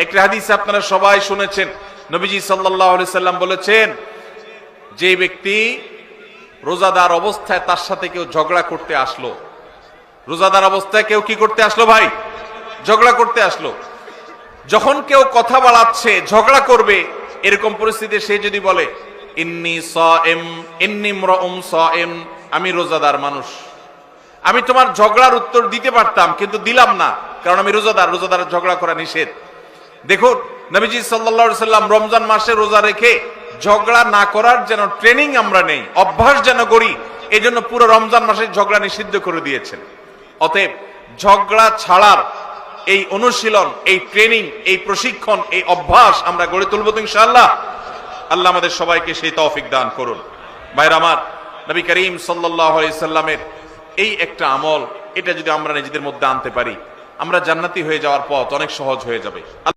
একটা হাদিস আপনারা সবাই শুনেছেন, নবীজি সাল্লাল্লাহু আলাইহি সাল্লাম বলেছেন, যে ব্যক্তি রোজাদার অবস্থায় তার সাথে কেউ ঝগড়া করতে আসলো, রোজাদার অবস্থায় কেউ কি করতে আসলো ভাই? ঝগড়া করতে আসলো। যখন কেউ কথা বাড়াচ্ছে, ঝগড়া করবে, এরকম পরিস্থিতিতে সে যদি বলে ইন্নী সাইম, ইন্নী ইমরাউম সাইম, আমি রোজাদার মানুষ, আমি তোমার ঝগড়ার উত্তর দিতে পারতাম কিন্তু দিলাম না, কারণ আমি রোজাদার, রোজাদার ঝগড়া করা নিষেধ। দেখুন নবীজি সাল্লাল্লাহু আলাইহি সাল্লাম রমজান মাসে রোজা রেখে ঝগড়া না করার যেন ট্রেনিং আমরা নেই, অভ্যাস যেন করি, এজন্য পুরো রমজান মাসে ঝগড়া নিষিদ্ধ করে দিয়েছেন। অতএব ঝগড়া ছাড়ার এই অনুশীলন, এই ট্রেনিং, এই প্রশিক্ষণ, এই অভ্যাস আমরা গড়ে তুলব তো ইনশাআল্লাহ। আল্লাহ আমাদের সবাইকে সেই তৌফিক দান করুন। ভাইরা আমার, নবী করিম সাল্লাল্লাহু আলাইহি সাল্লামের এই একটা আমল, এটা যদি আমরা নিজেদের মধ্যে আনতে পারি, আমরা জান্নাতি হয়ে যাওয়ার পথ অনেক সহজ হয়ে যাবে।